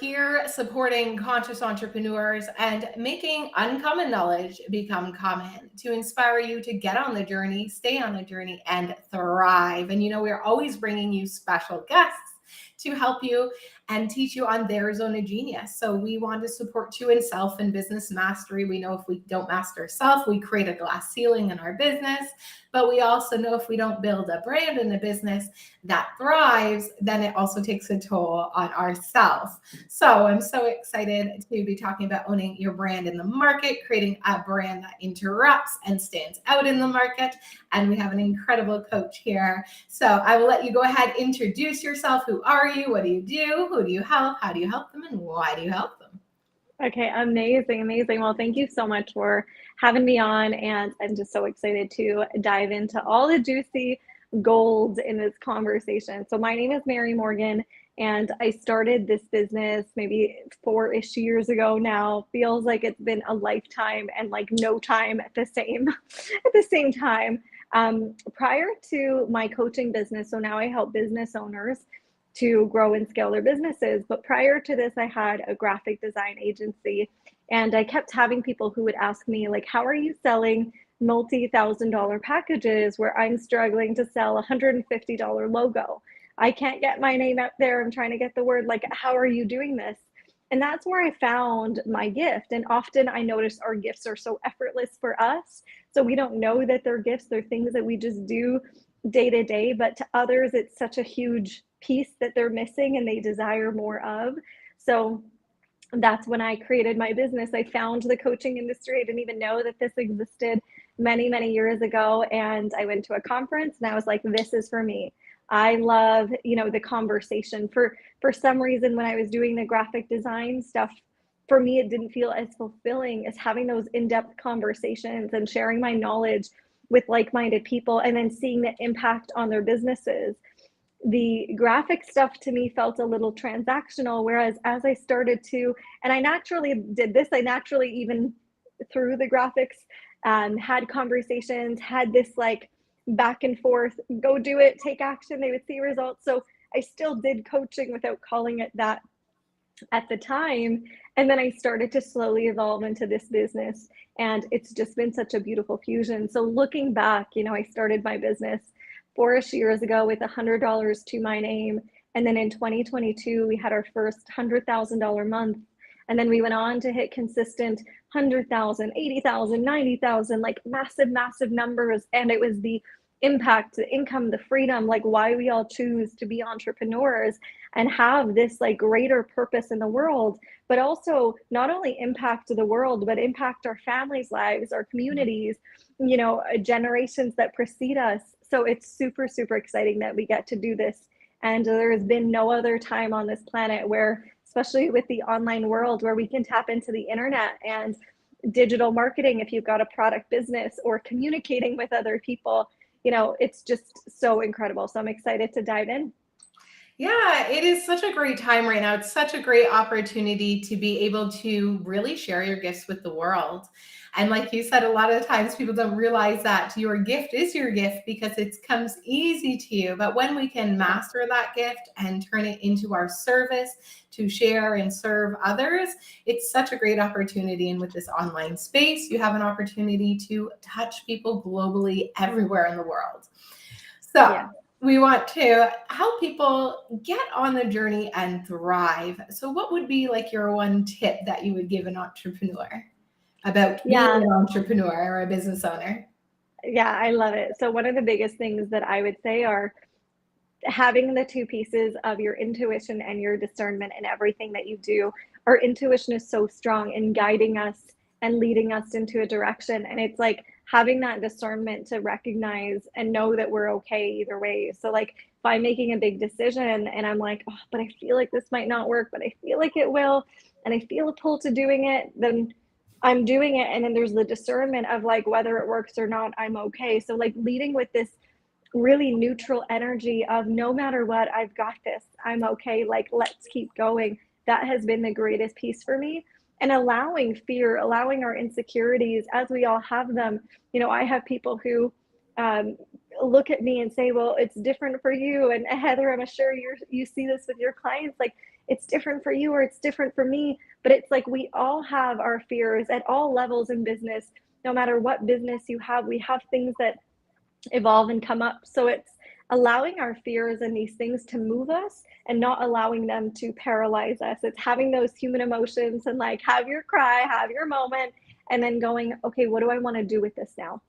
Here supporting conscious entrepreneurs and making uncommon knowledge become common to inspire you to get on the journey, stay on the journey, and thrive. And we're always bringing you special guests to help you and teach you on their zone of genius. So we want to support you in self and business mastery. We know if we don't master self, we create a glass ceiling in our business. But we also know if we don't build a brand in a business that thrives, then it also takes a toll on ourselves. So I'm so excited to be talking about owning your brand in the market, creating a brand that interrupts and stands out in the market. And we have an incredible coach here. So I will let you go ahead, introduce yourself. Who are you? What do you do? Who do you help? How do you help them? And why do you help them? Okay, amazing, amazing. Well, thank you so much for having me on, and I'm just so excited to dive into all the juicy gold in this conversation. So my name is Mary Morgan, and I started this business maybe 4-ish years ago now. Feels like it's been a lifetime and like no time at the same at the same time. Prior to my coaching business, so now I help business owners to grow and scale their businesses. But prior to this, I had a graphic design agency, and I kept having people who would ask me, like, how are you selling multi-$1,000 packages where I'm struggling to sell a $150 logo? I can't get my name out there. I'm trying to get the word. Like, how are you doing this? And that's where I found my gift. And often I notice our gifts are so effortless for us. So we don't know that they're gifts. They're things that we just do day to day. But to others, it's such a huge piece that they're missing and they desire more of. So that's when I created my business. I found the coaching industry. I didn't even know that this existed many, many years ago. And I went to a conference and I was like, this is for me. I love, the conversation. For some reason, when I was doing the graphic design stuff, for me, it didn't feel as fulfilling as having those in-depth conversations and sharing my knowledge with like-minded people and then seeing the impact on their businesses. The graphic stuff to me felt a little transactional, whereas as I started to, and I naturally did this, I naturally even through the graphics had conversations, had this like back and forth, go do it, take action, they would see results. So I still did coaching without calling it that at the time. And then I started to slowly evolve into this business, and it's just been such a beautiful fusion. So looking back, I started my business 4-ish years ago with $100 to my name. And then in 2022, we had our first $100,000 month. And then we went on to hit consistent 100,000, 80,000, 90,000, like massive, massive numbers. And it was the impact, the income, the freedom, like why we all choose to be entrepreneurs and have this like greater purpose in the world, but also not only impact the world, but impact our families' lives, our communities, generations that precede us. So it's super, super exciting that we get to do this. And there has been no other time on this planet where, especially with the online world, where we can tap into the internet and digital marketing if you've got a product business or communicating with other people, it's just so incredible. So I'm excited to dive in. Yeah, it is such a great time right now. It's such a great opportunity to be able to really share your gifts with the world. And like you said, a lot of times people don't realize that your gift is your gift because it comes easy to you. But when we can master that gift and turn it into our service to share and serve others, it's such a great opportunity. And with this online space, you have an opportunity to touch people globally everywhere in the world. So, Yeah. we want to help people get on the journey and thrive. So what would be like your one tip that you would give an entrepreneur about being Yeah. an entrepreneur or a business owner? Yeah, I love it. So one of the biggest things that I would say are having the two pieces of your intuition and your discernment in everything that you do. Our intuition is so strong in guiding us and leading us into a direction. And it's like having that discernment to recognize and know that we're okay either way. So like if I'm making a big decision and I'm like, oh, but I feel like this might not work, but I feel like it will, and I feel a pull to doing it, then I'm doing it. And then there's the discernment of like whether it works or not, I'm okay. So like leading with this really neutral energy of no matter what, I've got this, I'm okay, like let's keep going. That has been the greatest piece for me. And allowing fear, allowing our insecurities as we all have them. I have people who look at me and say, well, it's different for you. And Heather, I'm sure you see this with your clients. Like it's different for you or it's different for me. But it's like we all have our fears at all levels in business. No matter what business you have, we have things that evolve and come up. So it's allowing our fears and these things to move us and not allowing them to paralyze us. It's having those human emotions and like have your cry, have your moment, and then going, okay, what do I want to do with this now?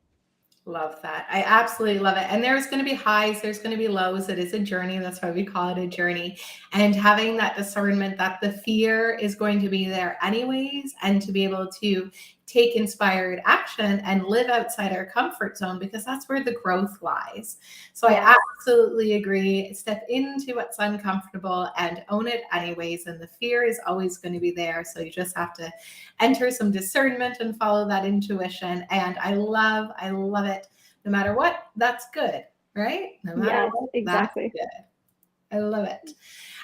Love that. I absolutely love it. And there's going to be highs, there's going to be lows. It is a journey. That's why we call it a journey. And having that discernment that the fear is going to be there anyways, and to be able to take inspired action and live outside our comfort zone, because that's where the growth lies. So Yes. I absolutely agree. Step into what's uncomfortable and own it anyways. And the fear is always going to be there. So you just have to enter some discernment and follow that intuition. And I love it. No matter what, that's good, right? No matter Yes, what, that's exactly. good. I love it.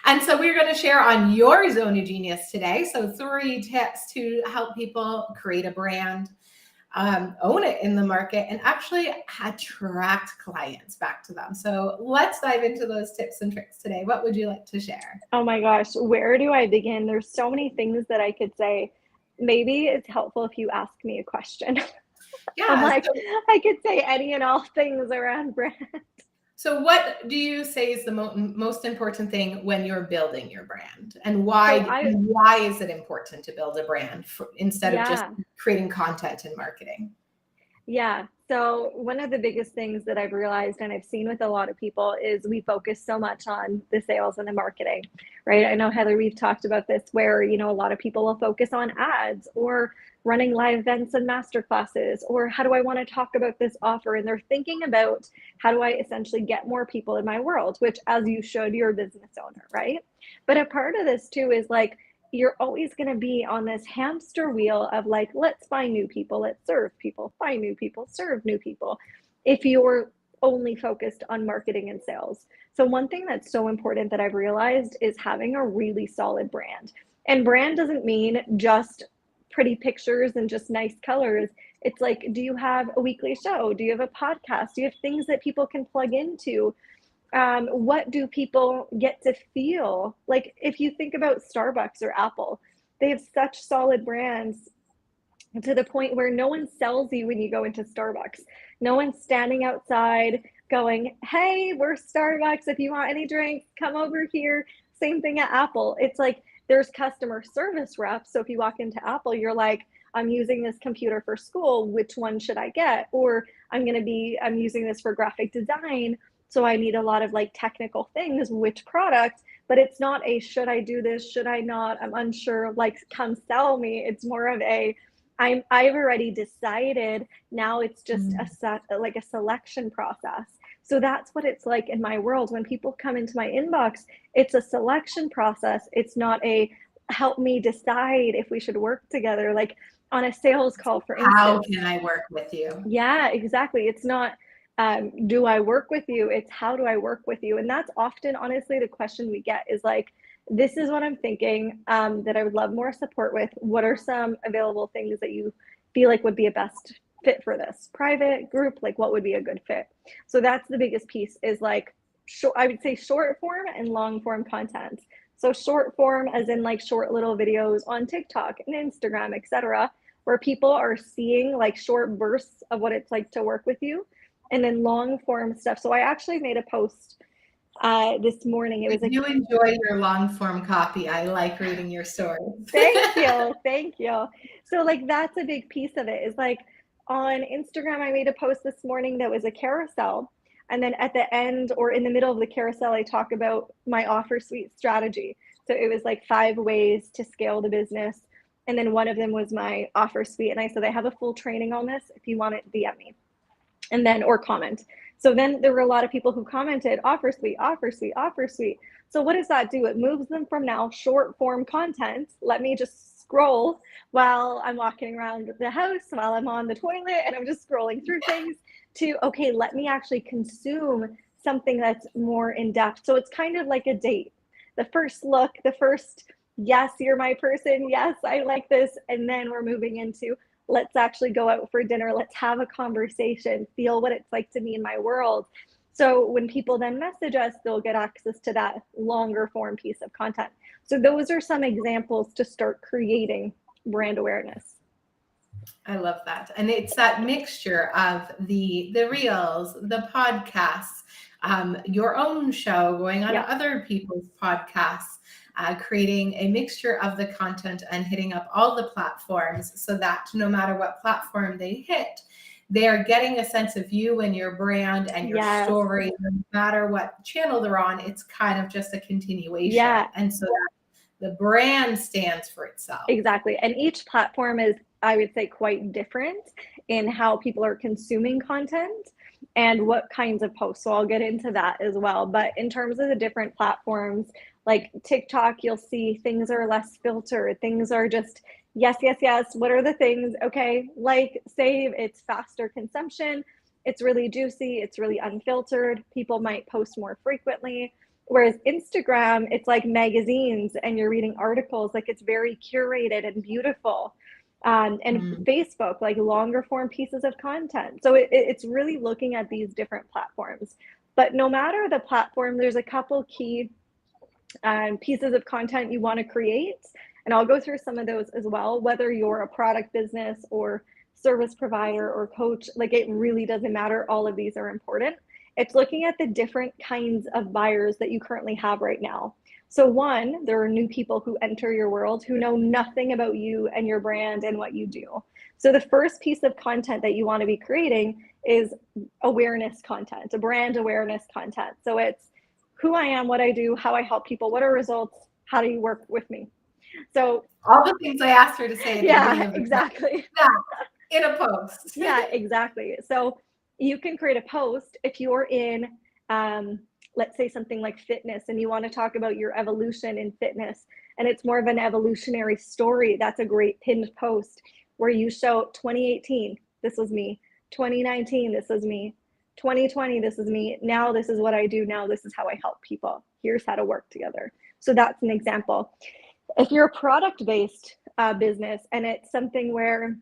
And so we're going to share on your zone of genius today. So 3 tips to help people create a brand, own it in the market, and actually attract clients back to them. So let's dive into those tips and tricks today. What would you like to share? Oh my gosh, where do I begin? There's so many things that I could say. Maybe it's helpful if you ask me a question. I'm Yeah. like, I could say any and all things around brand. So what do you say is the most important thing when you're building your brand, and So why is it important to build a brand instead of just yeah, creating content and marketing? yeah. So one of the biggest things that I've realized and I've seen with a lot of people is we focus so much on the sales and the marketing, right? I know Heather, we've talked about this where, a lot of people will focus on ads or running live events and master classes, or how do I want to talk about this offer? And they're thinking about how do I essentially get more people in my world, which as you should, you're a business owner, right? But a part of this too is like you're always going to be on this hamster wheel of like, let's find new people, let's serve people, find new people, serve new people, if you're only focused on marketing and sales. So, one thing that's so important that I've realized is having a really solid brand. And brand doesn't mean just pretty pictures and just nice colors. It's like, do you have a weekly show? Do you have a podcast? Do you have things that people can plug into? What do people get to feel? Like if you think about Starbucks or Apple, they have such solid brands to the point where no one sells you when you go into Starbucks. No one's standing outside going, hey, we're Starbucks. If you want any drinks, come over here. Same thing at Apple. It's like there's customer service reps. So if you walk into Apple, you're like, I'm using this computer for school. Which one should I get? Or I'm using this for graphic design. So I need a lot of like technical things, which product? But it's not a should I do this? Should I not? I'm unsure. Like, come sell me. It's more of a I've already decided. Now it's just like a selection process. So that's what it's like in my world. When people come into my inbox, it's a selection process. It's not a help me decide if we should work together. Like on a sales call, for How instance. can I work with you? Yeah, exactly. It's not, do I work with you? It's how do I work with you? And that's often, honestly, the question we get is like, this is what I'm thinking, that I would love more support with. What are some available things that you feel like would be a best fit for this? Private, group, like what would be a good fit? So that's the biggest piece is like, I would say short form and long form content. So short form as in like short little videos on TikTok and Instagram, etc., where people are seeing like short bursts of what it's like to work with you, and then long form stuff. So I actually made a post this morning. It I was like, do enjoy your long form copy. I like reading your stories. thank you, thank you. So like that's a big piece of it is like on Instagram, I made a post this morning that was a carousel. And then at the end or in the middle of the carousel, I talk about my offer suite strategy. So it was like 5 ways to scale the business. And then one of them was my offer suite. And I said, I have a full training on this. If you want it, DM me. And then, or comment. So then there were a lot of people who commented, offer suite, offer suite, offer suite. So what does that do? It moves them from now short form content. Let me just scroll while I'm walking around the house, while I'm on the toilet, and I'm just scrolling through things to, okay, let me actually consume something that's more in depth. So it's kind of like a date. The first look, the first, yes, you're my person. Yes, I like this. And then we're moving into, let's actually go out for dinner. Let's have a conversation, feel what it's like to be in my world. So when people then message us, they'll get access to that longer form piece of content. So those are some examples to start creating brand awareness. I love that. And it's that mixture of the reels, the podcasts, your own show, going on other people's podcasts, creating a mixture of the content and hitting up all the platforms so that no matter what platform they hit, they are getting a sense of you and your brand and your story. No matter what channel they're on, it's kind of just a continuation. Yeah. And so the brand stands for itself. Exactly. And each platform is, I would say, quite different in how people are consuming content and what kinds of posts. So I'll get into that as well. But in terms of the different platforms, like TikTok, you'll see things are less filtered. Things are just, yes, yes, yes. What are the things? Okay, like, save, it's faster consumption. It's really juicy. It's really unfiltered. People might post more frequently. Whereas Instagram, it's like magazines and you're reading articles, like it's very curated and beautiful. And Facebook, like longer form pieces of content. So it's really looking at these different platforms. But no matter the platform, there's a couple key pieces of content you want to create. And I'll go through some of those as well, whether you're a product business or service provider or coach, like it really doesn't matter. All of these are important. It's looking at the different kinds of buyers that you currently have right now. So one, there are new people who enter your world who know nothing about you and your brand and what you do. So the first piece of content that you want to be creating is awareness content, a brand awareness content. So it's who I am, what I do, how I help people, what are results, how do you work with me? So all the things I asked her to say at the beginning of the exactly. In a post. Yeah, exactly. So you can create a post if you're in, let's say something like fitness and you want to talk about your evolution in fitness and it's more of an evolutionary story. That's a great pinned post where you show 2018, this was me. 2019, this was me. 2020, this is me. Now this is what I do. Now this is how I help people. Here's how to work together. So that's an example. If you're a product-based business and it's something where,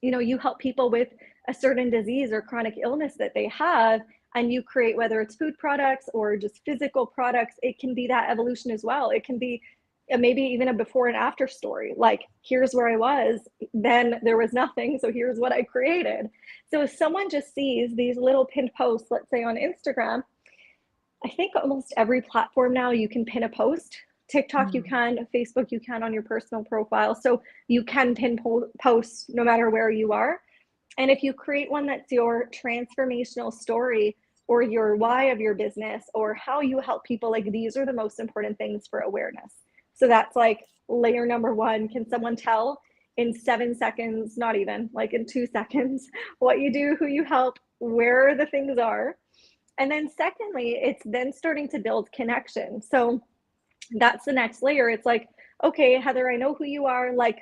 you know, you help people with a certain disease or chronic illness that they have, and you create, whether it's food products or just physical products, it can be that evolution as well. It can be maybe even a before and after story. Like, here's where I was, then there was nothing, so here's what I created. So if someone just sees these little pinned posts, let's say on Instagram, I think almost every platform now you can pin a post. TikTok you can, Facebook you can on your personal profile. So you can pin posts no matter where you are. And if you create one that's your transformational story or your why of your business or how you help people, like these are the most important things for awareness. So that's like layer number one. Can someone tell in 7 seconds, not even, like in 2 seconds, what you do, who you help, where the things are? And then secondly, it's then starting to build connection. So that's the next layer. It's like, okay, Heather, I know who you are, like,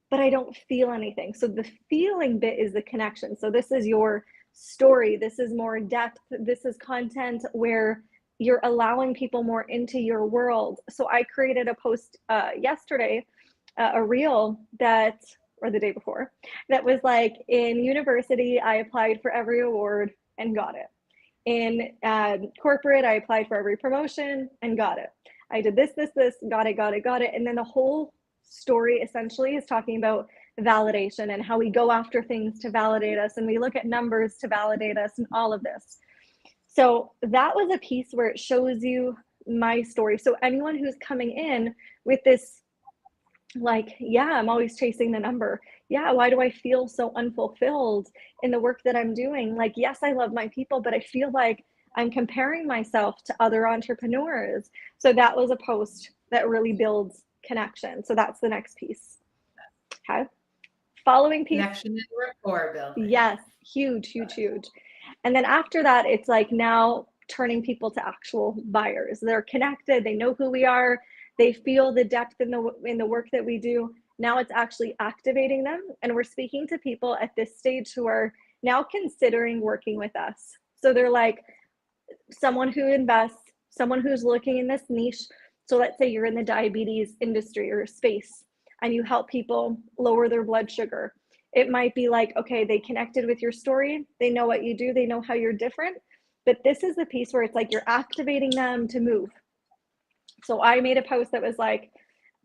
but I don't feel anything. So the feeling bit is the connection. So this is your story. This is more depth. This is content where you're allowing people more into your world. So I created a post yesterday, a reel that, or the day before, that was like, in university, I applied for every award and got it. In corporate, I applied for every promotion and got it. I did this, got it. And then the whole story essentially is talking about validation and how we go after things to validate us and we look at numbers to validate us and all of this. So that was a piece where it shows you my story. So anyone who's coming in with this, like, yeah, I'm always chasing the number. Yeah, why do I feel so unfulfilled in the work that I'm doing? Like, yes, I love my people, but I feel like I'm comparing myself to other entrepreneurs. So that was a post that really builds connection. So that's the next piece. Okay. Following piece. Connection and rapport building. Yes, huge. And then after that, it's like now turning people to actual buyers. They're connected. They know who we are. They feel the depth in the work that we do. Now it's actually activating them. And we're speaking to people at this stage who are now considering working with us. So they're like, someone who invests, someone who's looking in this niche. So let's say you're in the diabetes industry or space and you help people lower their blood sugar. It might be like, okay, they connected with your story. They know what you do. They know how you're different. But this is the piece where it's like you're activating them to move. So I made a post that was like,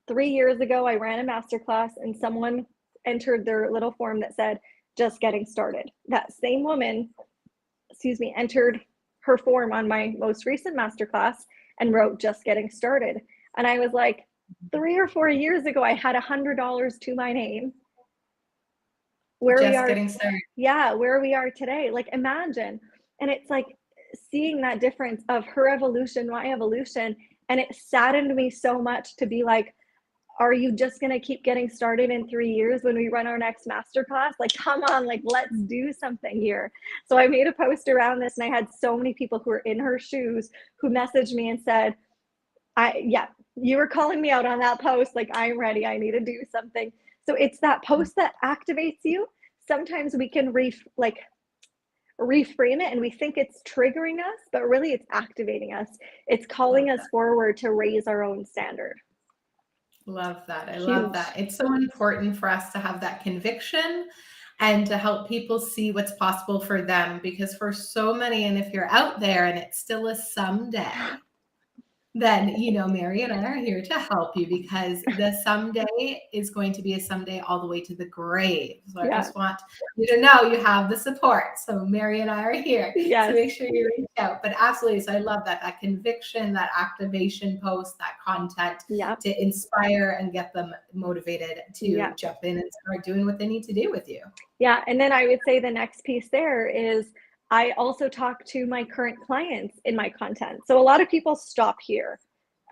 3 years ago, I ran a masterclass and someone entered their little form that said, just getting started. That same woman, entered her form on my most recent masterclass and wrote, just getting started. And I was like, 3 or 4 years ago, I had $100 to my name. Where we Just are, getting started. yeah, where we are today. Like, imagine. And it's like seeing that difference of her evolution, my evolution. And it saddened me so much to be like, are you just going to keep getting started in 3 years when we run our next masterclass? Like, come on, like, let's do something here. So I made a post around this, and I had so many people who were in her shoes who messaged me and said, yeah, you were calling me out on that post. Like, I'm ready. I need to do something. So it's that post that activates you. Sometimes we can reframe it and we think it's triggering us, but really it's activating us. It's calling us forward to raise our own standard. Love that. I love Huge. that. It's so important for us to have that conviction and to help people see what's possible for them, because for so many, and if you're out there and it's still a someday, then, Mary and I are here to help you, because the someday is going to be a someday all the way to the grave. So I Yeah. just want you to know you have the support. So Mary and I are here. Yes. So make sure you reach out. But absolutely. So I love that conviction, that activation post, that content to inspire and get them motivated to jump in and start doing what they need to do with you. Yeah. And then I would say the next piece there is I also talk to my current clients in my content. So a lot of people stop here.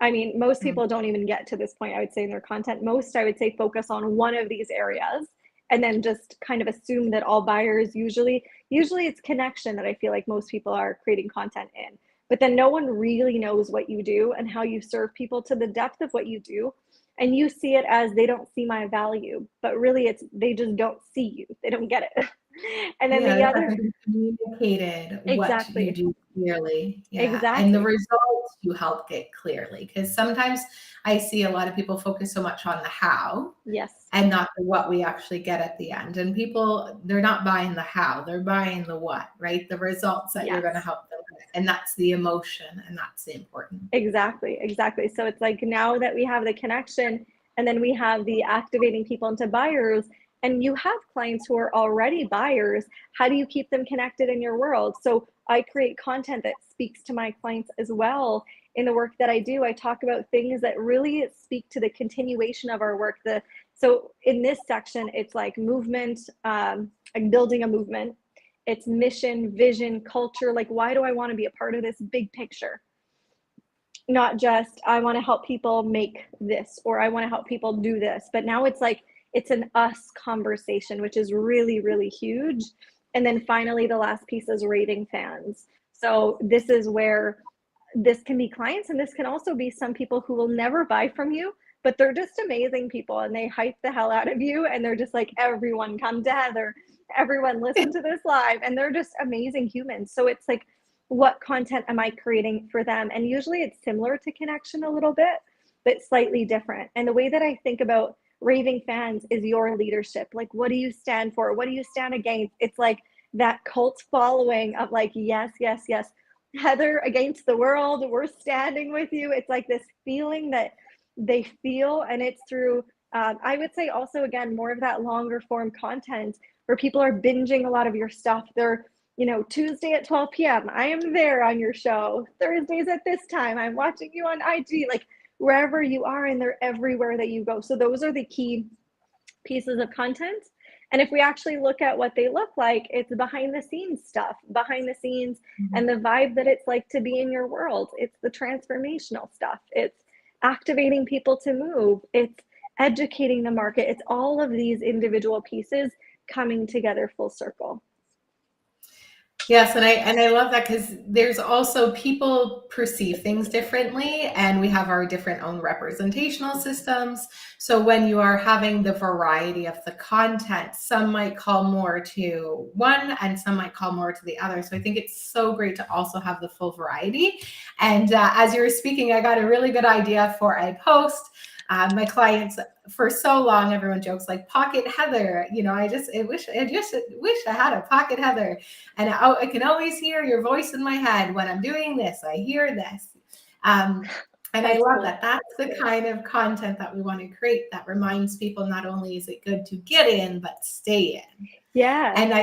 I mean, most people don't even get to this point, I would say, in their content. Most, I would say, focus on one of these areas and then just kind of assume that all buyers usually it's connection that I feel like most people are creating content in. But then no one really knows what you do and how you serve people to the depth of what you do. And you see it as they don't see my value, but really it's they just don't see you. They don't get it. And then the other communicated what you do clearly. Exactly. And the results you help get clearly. Because sometimes I see a lot of people focus so much on the how. Yes. And not the what we actually get at the end. And people, they're not buying the how, they're buying the what, right? The results that you're going to help them with. And that's the emotion, and that's the important. Exactly. So it's like, now that we have the connection and then we have the activating people into buyers, and you have clients who are already buyers, how do you keep them connected in your world? So I create content that speaks to my clients as well. In the work that I do, I talk about things that really speak to the continuation of our work. So in this section, it's like movement, like building a movement. It's mission, vision, culture. Like, why do I want to be a part of this big picture? Not just, I want to help people make this, or I want to help people do this. But now it's like, it's an us conversation, which is really, really huge. And then finally, the last piece is raving fans. So this is where this can be clients, and this can also be some people who will never buy from you, but they're just amazing people and they hype the hell out of you. And they're just like, everyone come to Heather, everyone listen to this live. And they're just amazing humans. So it's like, what content am I creating for them? And usually it's similar to connection a little bit, but slightly different. And the way that I think about raving fans is your leadership. Like, what do you stand for? What do you stand against? It's like that cult following of like, yes, yes, yes, Heather against the world, we're standing with you. It's like this feeling that they feel, and it's through I would say also, again, more of that longer form content where people are binging a lot of your stuff. They're, Tuesday at 12 p.m. I am there on your show. Thursdays at this time, I'm watching you on IG. Like, wherever you are, and they're everywhere that you go. So those are the key pieces of content. And if we actually look at what they look like, it's behind the scenes stuff, and the vibe that it's like to be in your world. It's the transformational stuff. It's activating people to move. It's educating the market. It's all of these individual pieces coming together full circle. Yes, and I love that, because there's also, people perceive things differently, and we have our different own representational systems. So when you are having the variety of the content, some might call more to one and some might call more to the other. So I think it's so great to also have the full variety. And as you were speaking, I got a really good idea for a post. My clients, for so long, everyone jokes like Pocket Heather. I wish I had a Pocket Heather, and I can always hear your voice in my head when I'm doing this. I hear this, And I That's love cool. that. That's the kind of content that we want to create that reminds people not only is it good to get in, but stay in. Yeah. And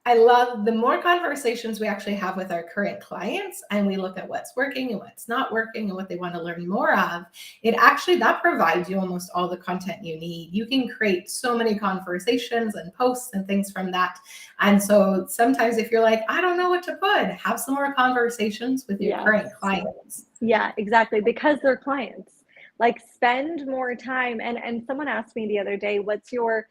I love the more conversations we actually have with our current clients and we look at what's working and what's not working and what they want to learn more of, it actually that provides you almost all the content you need. You can create so many conversations and posts and things from that. And so sometimes if you're like, I don't know what to put, have some more conversations with your Yes. current clients. Yeah, exactly. Because they're clients. Like spend more time. And someone asked me the other day, what's your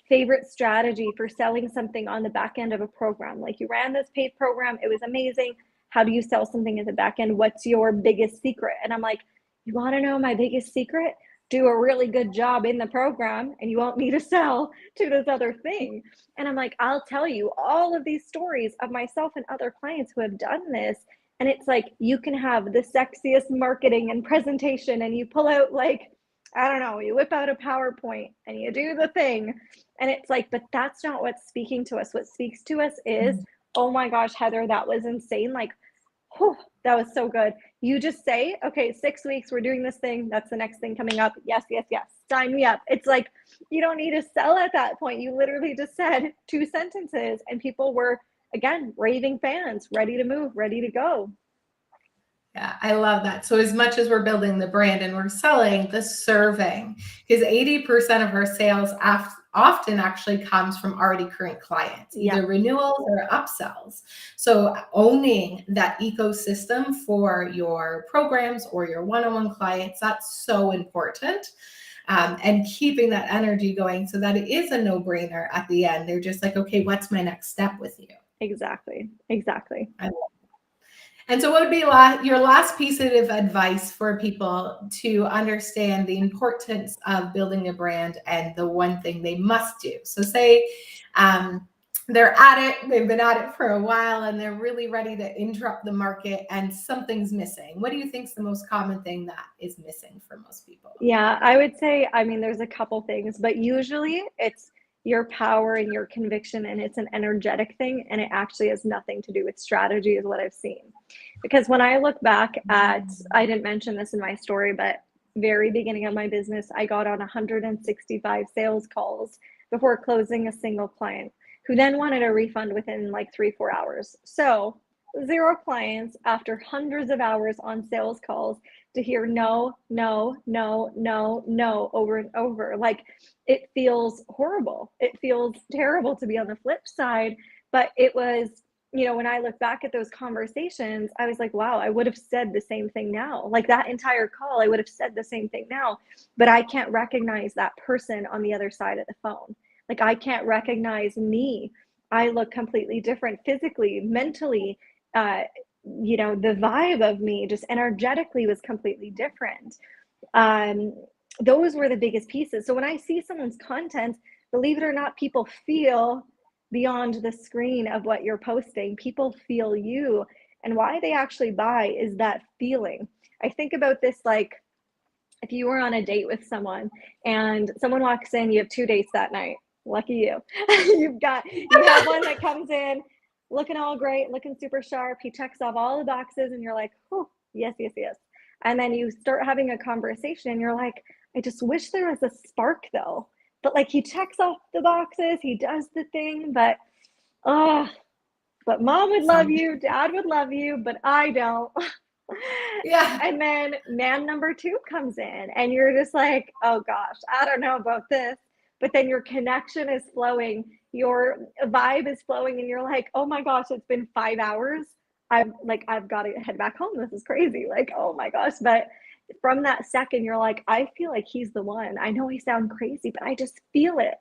favorite strategy for selling something on the back end of a program? Like you ran this paid program, it was amazing. How do you sell something at the back end? What's your biggest secret? And I'm like, you want to know my biggest secret? Do a really good job in the program and you won't need to sell to this other thing. And I'm like, I'll tell you all of these stories of myself and other clients who have done this. And it's like you can have the sexiest marketing and presentation and you pull out like, I don't know, you whip out a PowerPoint and you do the thing. And it's like, but that's not what's speaking to us. What speaks to us is, oh my gosh, Heather, that was insane. Like, whew, that was so good. You just say, okay, 6 weeks, we're doing this thing. That's the next thing coming up. Yes, yes, yes. Sign me up. It's like, you don't need to sell at that point. You literally just said 2 sentences and people were, again, raving fans, ready to move, ready to go. Yeah, I love that. So as much as we're building the brand and we're selling, the serving, because 80% of our sales often actually comes from already current clients, either Yeah. renewals or upsells. So owning that ecosystem for your programs or your one-on-one clients, that's so important. And keeping that energy going so that it is a no-brainer at the end. They're just like, okay, what's my next step with you? Exactly. Exactly. And so, what would be your last piece of advice for people to understand the importance of building a brand and the one thing they must do? So, say they're at it, they've been at it for a while, and they're really ready to interrupt the market, and something's missing. What do you think is the most common thing that is missing for most people? Yeah, I would say, I mean, there's a couple things, but usually it's your power and your conviction, and it's an energetic thing, and it actually has nothing to do with strategy, is what I've seen. Because when I look back at, I didn't mention this in my story, but very beginning of my business, I got on 165 sales calls before closing a single client who then wanted a refund within like 3-4 hours. So 0 clients after hundreds of hours on sales calls to hear no, no, no, no, no over and over. Like it feels horrible. It feels terrible to be on the flip side. But it was, you know, when I look back at those conversations, I was like, wow, I would have said the same thing now. Like that entire call, I would have said the same thing now. But I can't recognize that person on the other side of the phone. Like I can't recognize me. I look completely different physically, mentally. You know, the vibe of me just energetically was completely different. um, those were the biggest pieces. So when I see someone's content, believe it or not, people feel beyond the screen of what you're posting. People feel you, and why they actually buy is that feeling. I think about this like if you were on a date with someone and someone walks in, you have 2 dates that night. Lucky you. You have one that comes in looking all great, looking super sharp. He checks off all the boxes and you're like, oh, yes, yes, yes. And then you start having a conversation and you're like, I just wish there was a spark though. But like he checks off the boxes, he does the thing, oh, but mom would love Something. you, dad would love you, but I don't. Yeah. And then man number 2 comes in and you're just like, oh gosh, I don't know about this. But then your connection is flowing, your vibe is flowing, and you're like, oh my gosh, it's been 5 hours. I've got to head back home. This is crazy. Like, oh my gosh. But from that second, you're like, I feel like he's the one. I know I sound crazy, but I just feel it.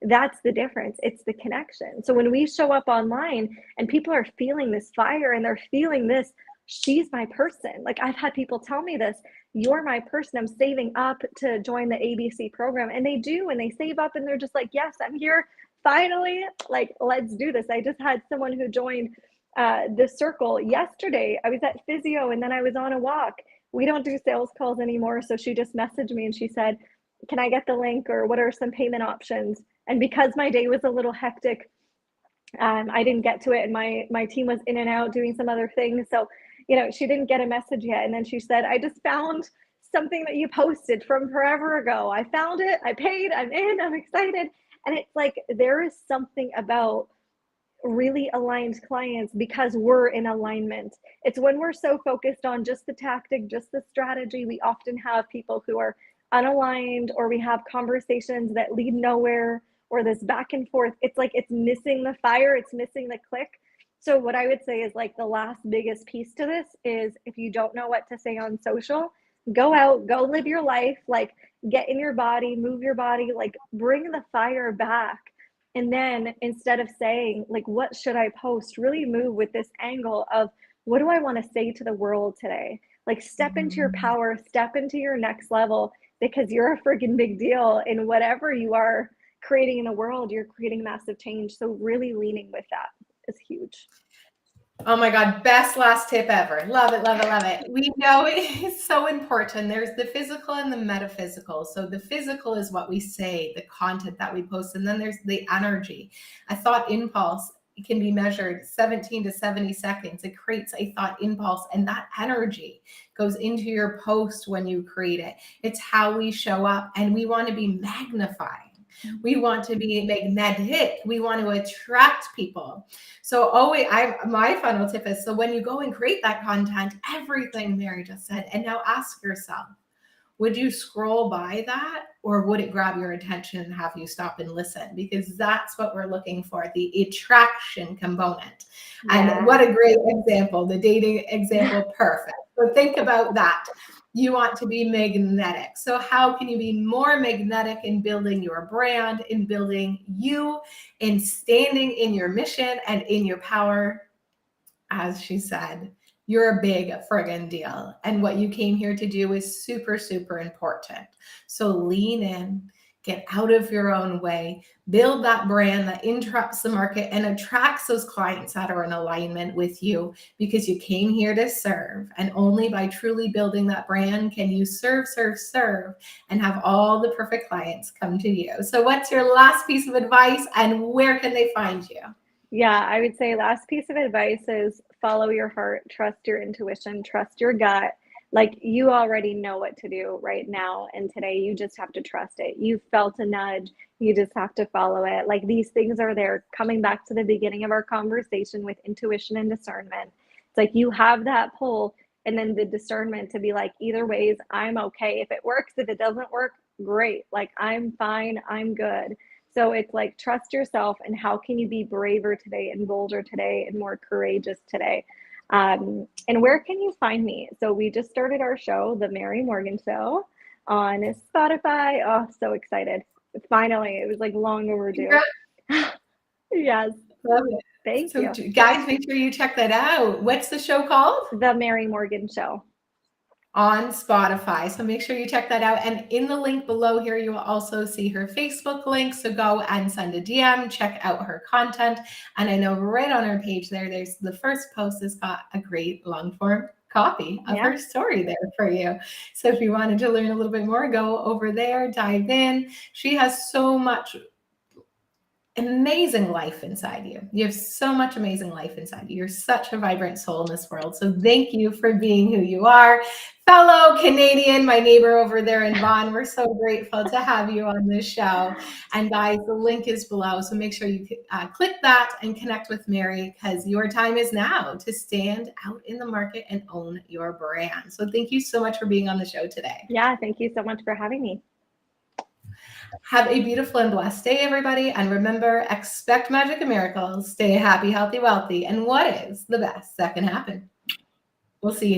That's the difference. It's the connection. So when we show up online and people are feeling this fire and they're feeling this, she's my person. Like I've had people tell me this, you're my person. I'm saving up to join the ABC program. And they do, and they save up and they're just like, yes, I'm here. Finally, like, let's do this. I just had someone who joined the circle yesterday. I was at physio and then I was on a walk. We don't do sales calls anymore. So she just messaged me and she said, can I get the link, or what are some payment options? And because my day was a little hectic, I didn't get to it, and my team was in and out doing some other things. So she didn't get a message yet. And then she said, I just found something that you posted from forever ago. I found it, I paid, I'm in, I'm excited. And it's like, there is something about really aligned clients because we're in alignment. It's when we're so focused on just the tactic, just the strategy, we often have people who are unaligned, or we have conversations that lead nowhere, or this back and forth. It's like it's missing the fire, it's missing the click. So what I would say is like the last biggest piece to this is, if you don't know what to say on social, go out, go live your life, like get in your body, move your body, like bring the fire back. And then instead of saying, like, what should I post, really move with this angle of, what do I want to say to the world today? Like, step into your power, step into your next level, because you're a freaking big deal. In whatever you are creating in the world, you're creating massive change. So really leaning with that is huge. Oh my God, best last tip ever. Love it, love it, love it. We know it is so important. There's the physical and the metaphysical. So the physical is what we say, the content that we post, and then there's the energy. A thought impulse can be measured 17 to 70 seconds. It creates a thought impulse, and that energy goes into your post when you create it. It's how we show up, and we want to be magnified. We want to be magnetic. We want to attract people. So always, my final tip is, so when you go and create that content, everything Mary just said, and now ask yourself, would you scroll by that, or would it grab your attention and have you stop and listen? Because that's what we're looking for, the attraction component. Yeah. And what a great example, the dating example, perfect. So think about that. You want to be magnetic. So how can you be more magnetic in building your brand, in building you, in standing in your mission and in your power? As she said, you're a big friggin' deal. And what you came here to do is super, super important. So lean in, get out of your own way, build that brand that interrupts the market and attracts those clients that are in alignment with you, because you came here to serve. And only by truly building that brand can you serve, and have all the perfect clients come to you. So what's your last piece of advice, and where can they find you? Yeah, I would say last piece of advice is follow your heart, trust your intuition, trust your gut. Like, you already know what to do right now and today. You just have to trust it. You felt a nudge. You just have to follow it. Like, these things are there. Coming back to the beginning of our conversation with intuition and discernment, it's like you have that pull, and then the discernment to be like, either ways, I'm okay. If it works, if it doesn't work, great. Like, I'm fine. I'm good. So it's like, trust yourself, and how can you be braver today and bolder today and more courageous today? And where can you find me? So we just started our show, The Mary Morgan Show, on Spotify. Oh, so excited. Finally, it was like long overdue. Yes, Love it. thank So you. guys, make sure you check that out. What's the show called? The Mary Morgan Show. On Spotify. So make sure you check that out. And in the link below here, you will also see her Facebook link. So go and send a DM, check out her content. And I know right on her page there's the first post has got a great long form copy of her story there for you. So if you wanted to learn a little bit more, go over there, dive in. She has so much amazing life inside you. You have so much amazing life inside you. You're such a vibrant soul in this world. So thank you for being who you are. Fellow Canadian, my neighbor over there in Vaughan, we're so grateful to have you on this show. And guys, the link is below. So make sure you click that and connect with Mary, because your time is now to stand out in the market and own your brand. So thank you so much for being on the show today. Yeah, thank you so much for having me. Have a beautiful and blessed day, everybody. And remember, expect magic and miracles. Stay happy, healthy, wealthy. And what is the best that can happen? We'll see you next.